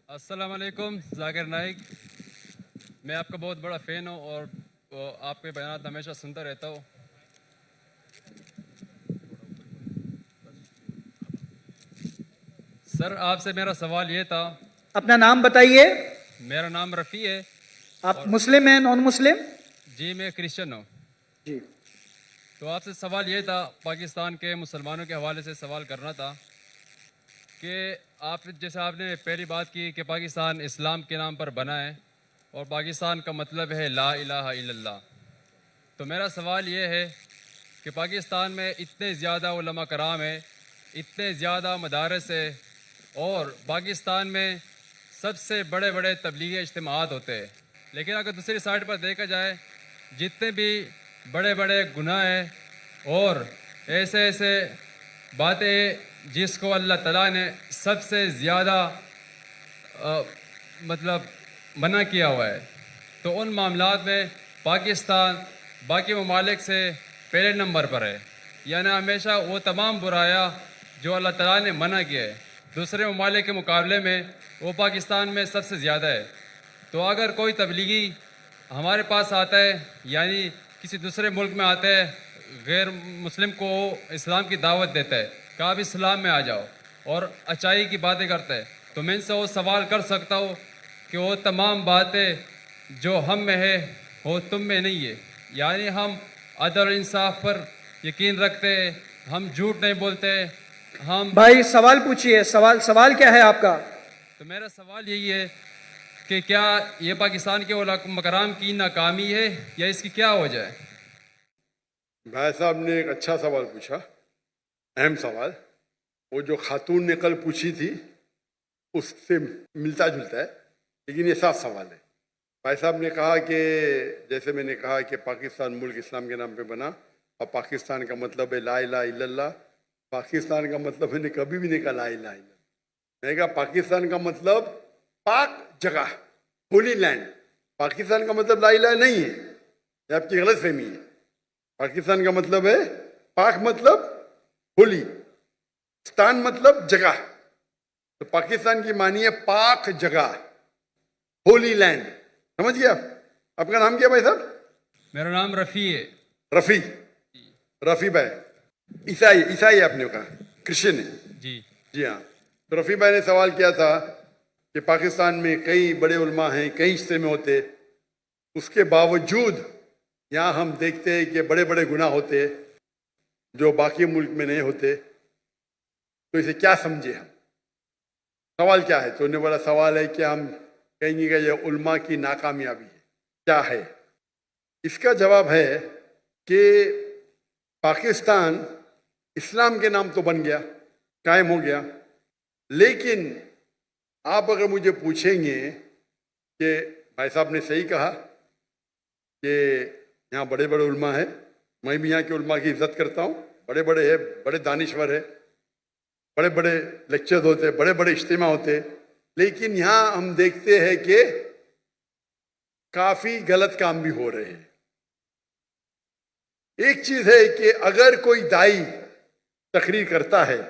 السلام علیکم ذاکر نائک. میں آپ کا بہت بڑا فین ہوں اور آپ کے بیانات ہمیشہ سنتا رہتا ہوں. سر آپ سے میرا سوال یہ تھا. اپنا نام بتائیے. میرا نام رفیع ہے. آپ مسلم ہیں نان مسلم؟ جی میں کرسچن ہوں. جی. تو آپ سے سوال یہ تھا، پاکستان کے مسلمانوں کے حوالے سے سوال کرنا تھا کہ آپ نے پہلی بات کی کہ پاکستان اسلام کے نام پر بنا ہے اور پاکستان کا مطلب ہے لا الہ الا اللہ. تو میرا سوال یہ ہے کہ پاکستان میں اتنے زیادہ علماء کرام ہیں، اتنے زیادہ مدارس ہیں، اور پاکستان میں سب سے بڑے بڑے تبلیغی اجتماعات ہوتے ہیں، لیکن اگر دوسری سائڈ پر دیکھا جائے جتنے بھی بڑے بڑے گناہ ہیں اور ایسے باتیں جس کو اللہ تعالیٰ نے سب سے زیادہ منع کیا ہوا ہے، تو ان معاملات میں پاکستان باقی ممالک سے پہلے نمبر پر ہے. یعنی ہمیشہ وہ تمام برایاں جو اللہ تعالیٰ نے منع کیا ہے دوسرے ممالک کے مقابلے میں وہ پاکستان میں سب سے زیادہ ہے. تو اگر کوئی تبلیغی ہمارے پاس آتا ہے، یعنی کسی دوسرے ملک میں آتا ہے، غیر مسلم کو اسلام کی دعوت دیتا ہے کہ آپ اسلام میں آ جاؤ اور اچائی کی باتیں کرتا ہے، تو میں ان سے وہ سوال کر سکتا ہوں کہ وہ تمام باتیں جو ہم میں ہے وہ تم میں نہیں ہے. یعنی ہم عدل اور انصاف پر یقین رکھتے ہیں، ہم جھوٹ نہیں بولتے. ہم بھائی سوال پوچھئے. سوال کیا ہے آپ کا؟ تو میرا سوال یہی ہے کہ کیا یہ پاکستان کے علماء کرام کی ناکامی ہے یا اس کی کیا وجہ ہے؟ بھائی صاحب نے ایک اچھا سوال پوچھا، اہم سوال. وہ جو خاتون نے کل پوچھی تھی اس سے ملتا جلتا ہے، لیکن یہ صاف سوال ہے. بھائی صاحب نے کہا کہ جیسے میں نے کہا کہ پاکستان ملک اسلام کے نام پہ بنا اور پاکستان کا مطلب ہے لا الہ الا اللہ. پاکستان کا مطلب میں نے کبھی بھی نہیں کہا لا الہ الا اللہ. میں نے کہا پاکستان کا مطلب پاک جگہ، ہولی لینڈ. پاکستان کا مطلب لا الہ نہیں ہے، یہ آپ کی غلط فہمی ہے. پاکستان کا مطلب ہے پاک مطلب ہولی، ستان مطلب جگہ. تو پاکستان کی معنی ہے پاک جگہ، ہولی لینڈ. سمجھ گئے آپ؟ آپ کا نام کیا بھائی صاحب؟ میرا نام رفیع ہے. رفیع بھائی عیسائی آپ نے کہا، کرسچن ہے؟ جی ہاں. تو رفیع بھائی نے سوال کیا تھا کہ پاکستان میں کئی بڑے علماء ہیں، کئی اجتماع ہوتے، اس کے باوجود یہاں ہم دیکھتے ہیں کہ بڑے بڑے گناہ ہوتے جو باقی ملک میں نہیں ہوتے. تو اسے کیا سمجھے ہم؟ سوال کیا ہے؟ تو انہوں نے بولا سوال ہے کہ ہم کہیں گے کہ یہ علماء کی ناکامیابی ہے. کیا ہے اس کا جواب؟ ہے کہ پاکستان اسلام کے نام تو بن گیا، قائم ہو گیا، لیکن آپ اگر مجھے پوچھیں گے کہ بھائی صاحب نے صحیح کہا کہ یہاں بڑے بڑے علماء ہیں، میں بھی یہاں کے علماء کی عزت کرتا ہوں، بڑے بڑے ہیں، بڑے دانشور ہیں، بڑے بڑے لیکچر ہوتے، بڑے بڑے اجتماع ہوتے، لیکن یہاں ہم دیکھتے ہیں کہ کافی غلط کام بھی ہو رہے ہیں. ایک چیز ہے کہ اگر کوئی دائی تقریر کرتا ہے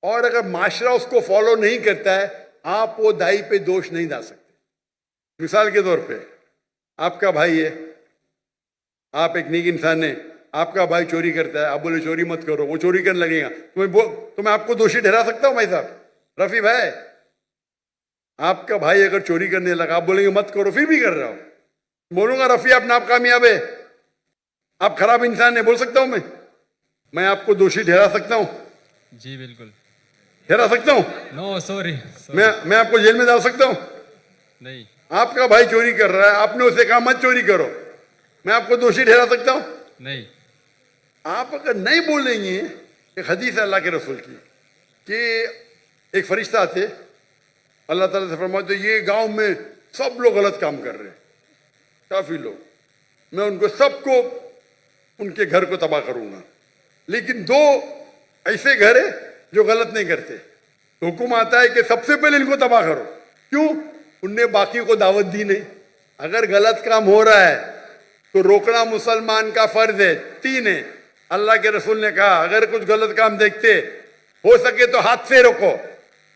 اور اگر معاشرہ اس کو فالو نہیں کرتا ہے، آپ وہ دائی پہ دوش نہیں ڈال سکتے. مثال کے طور پہ آپ کا بھائی ہے، آپ ایک نیک انسان ہیں، آپ کا بھائی چوری کرتا ہے، آپ بولے چوری مت کرو، وہ چوری کرنے لگے گا تو میں آپ کو دوشی ٹھہرا سکتا ہوں بھائی صاحب؟ رفیع بھائی، آپ کا بھائی اگر چوری کرنے لگا، آپ بولیں گے مت کرو، پھر بھی کر رہا ہو، بولوں گا رفیع اپنا آپ کامیاب ہے، آپ خراب انسان ہے، بول سکتا ہوں میں آپ کو دوشی ٹھہرا سکتا ہوں؟ جی بالکل ٹھہرا سکتا ہوں. نو سوری میں آپ کو جیل میں ڈال سکتا ہوں؟ نہیں. آپ کا بھائی چوری کر رہا ہے، آپ نے اسے کہا مت چوری کرو، میں آپ کو دوشی ٹھہرا سکتا ہوں؟ نہیں. آپ اگر نہیں بولیں گے، ایک حدیث ہے اللہ کے رسول کی کہ ایک فرشتہ آتے، اللہ تعالیٰ سے فرماتے یہ گاؤں میں سب لوگ غلط کام کر رہے ہیں، کافی لوگ، میں ان کو سب کو ان کے گھر کو تباہ کروں گا، لیکن دو ایسے گھر ہیں جو غلط نہیں کرتے. تو حکم آتا ہے کہ سب سے پہلے ان کو تباہ کرو. کیوں؟ ان نے باقی کو دعوت دی نہیں. اگر غلط کام ہو رہا ہے تو روکنا مسلمان کا فرض ہے. 3 ہے. اللہ کے رسول نے کہا اگر کچھ غلط کام دیکھتے ہو سکے تو ہاتھ سے روکو،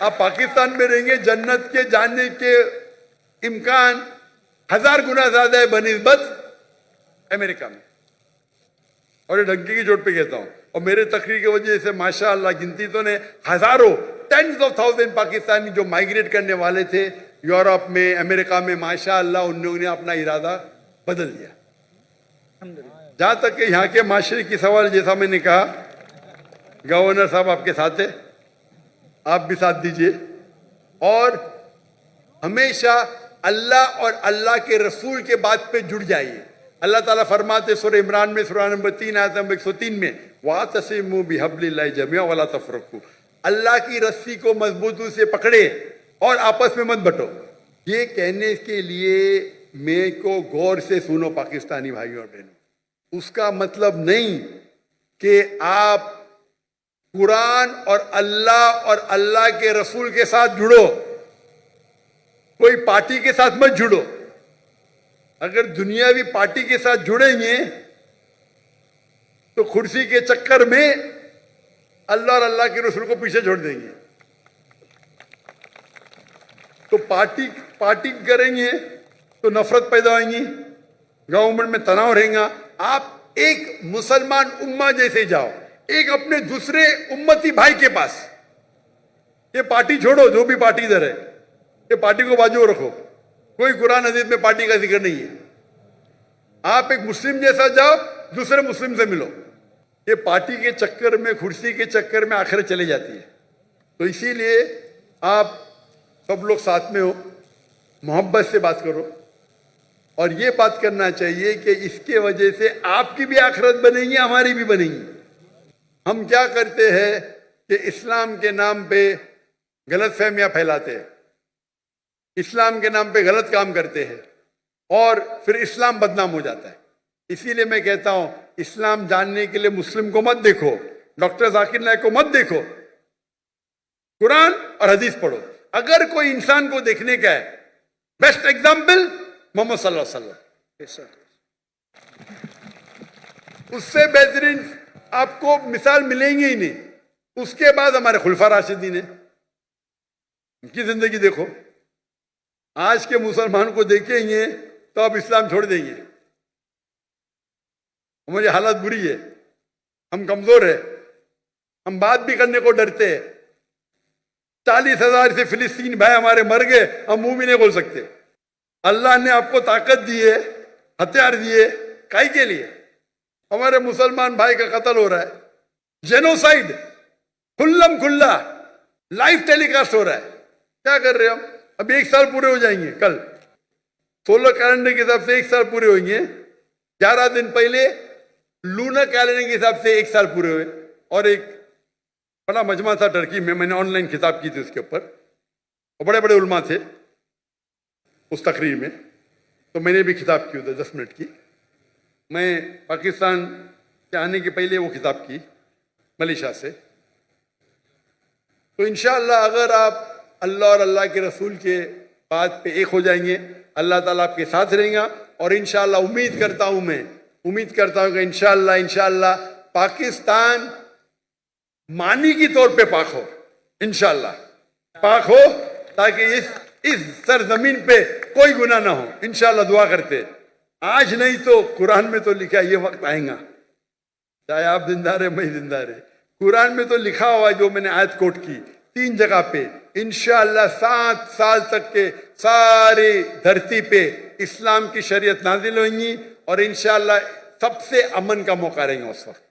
آپ پاکستان میں رہیں گے, جنت کے جانے کے امکان 1000 گنا زیادہ ہے بنسبت امریکہ میں. اور یہ ڈھنکی کی چوٹ پہ کہتا ہوں, اور میرے تقریر کی وجہ سے ماشاءاللہ گنتی تو نے ہزاروں, ٹینز آف تھاؤزینڈ پاکستانی جو مائگریٹ کرنے والے تھے یورپ میں, امریکہ میں, ماشاءاللہ انہوں نے اپنا ارادہ بدل دیا. جہاں تک کہ یہاں کے معاشرے کی سوال, جیسا میں نے کہا, گورنر صاحب آپ کے ساتھ ہے, آپ بھی ساتھ دیجئے, اور ہمیشہ اللہ اور اللہ کے رسول کے بات پہ جڑ جائیے. اللہ تعالیٰ فرماتے سورہ عمران میں, سورہ نمبر 3 آیت نمبر 103 میں, وَاعْتَصِمُوا بِحَبْلِ اللَّهِ جَمِيعًا وَلَا تَفَرَّقُوا, اللہ کی رسی کو مضبوطی سے پکڑے اور آپس میں مت بٹو. یہ کہنے کے لیے میں کو غور سے سنو پاکستانی بھائیوں اور بہنوں, اس کا مطلب نہیں کہ آپ قرآن اور اللہ کے رسول کے ساتھ جڑو, کوئی پارٹی کے ساتھ مت جڑو. اگر دنیاوی پارٹی کے ساتھ جڑیں گے تو کرسی کے چکر میں اللہ اور اللہ کے رسول کو پیچھے چھوڑ دیں گے. تو پارٹی کریں گے تو نفرت پیدا ہوئیں گی, گورنمنٹ میں تناؤ رہیں گا. آپ ایک مسلمان امہ جیسے جاؤ, ایک اپنے دوسرے امتی بھائی کے پاس, یہ پارٹی چھوڑو, جو بھی پارٹی ادھر ہے, یہ پارٹی کو بازو رکھو, کوئی قرآن حدیث میں پارٹی کا ذکر نہیں ہے. آپ ایک مسلم جیسا جاؤ, دوسرے مسلم سے ملو. یہ پارٹی کے چکر میں, کرسی کے چکر میں آخرت چلی جاتی ہے. تو اسی لیے آپ سب لوگ ساتھ میں ہو, محبت سے بات کرو, اور یہ بات کرنا چاہیے کہ اس کے وجہ سے آپ کی بھی آخرت بنے گی, ہماری بھی بنے گی. ہم کیا کرتے ہیں کہ اسلام کے نام پہ غلط فہمیاں پھیلاتے ہیں, اسلام کے نام پہ غلط کام کرتے ہیں, اور پھر اسلام بدنام ہو جاتا ہے. اسی لیے میں کہتا ہوں, اسلام جاننے کے لیے مسلم کو مت دیکھو, ڈاکٹر ذاکر نائک کو مت دیکھو, قرآن اور حدیث پڑھو. اگر کوئی انسان کو دیکھنے کا ہے, بیسٹ ایگزامپل محمد صلی اللہ علیہ وسلم. اس سے بہترین آپ کو مثال ملیں گے ہی نہیں. اس کے بعد ہمارے خلفاء راشدین ہیں, ان کی زندگی دیکھو. آج کے مسلمان کو دیکھیں گے تو آپ اسلام چھوڑ دیں گے. ہماری حالت بری ہے, ہم کمزور ہیں, ہم بات بھی کرنے کو ڈرتے ہیں. 40,000 سے فلسطین بھائی ہمارے مر گئے, ہم منہ بھی نہیں کھول سکتے. اللہ نے آپ کو طاقت دی ہے, ہتھیار دیے, کائی کے لیے؟ ہمارے مسلمان بھائی کا قتل ہو رہا ہے, جینوسائیڈ کھلم کھلا لائیو ٹیلی کاسٹ ہو رہا ہے. کیا کر رہے ہم؟ ابھی 1 سال پورے ہو جائیں گے کل, سولر کیلنڈر کے حساب سے 1 سال پورے ہوئیں گے. 11 دن پہلے لونر کیلنڈر کے حساب سے 1 سال پورے ہوئے. اور ایک بڑا مجمع تھا ٹرکی میں نے آن لائن کتاب کی تھی اس کے اوپر, اور بڑے بڑے علماء تھے اس تقریر میں. تو میں نے بھی کتاب کی ادھر 10 منٹ کی. میں پاکستان کے آنے کے پہلے وہ کتاب کی ملیشیا سے. تو انشاءاللہ اگر آپ اللہ اور اللہ کے رسول کے بات پہ ایک ہو جائیں گے, اللہ تعالیٰ آپ کے ساتھ رہیں گا. اور انشاءاللہ امید کرتا ہوں کہ انشاءاللہ پاکستان مانی کی طور پہ پاک ہو, انشاءاللہ پاک ہو, تاکہ اس سرزمین پہ کوئی گناہ نہ ہو. انشاءاللہ دعا کرتے. آج نہیں تو قرآن میں تو لکھا یہ وقت آئے گا, چاہے آپ زندہ رہے میں زندہ رہے. قرآن میں تو لکھا ہوا ہے, جو میں نے آیت کوٹ کی 3 جگہ پہ, انشاءاللہ 7 سال تک کے ساری دھرتی پہ اسلام کی شریعت نازل ہوئیں گی, اور انشاءاللہ سب سے امن کا موقع رہیں گا اس وقت.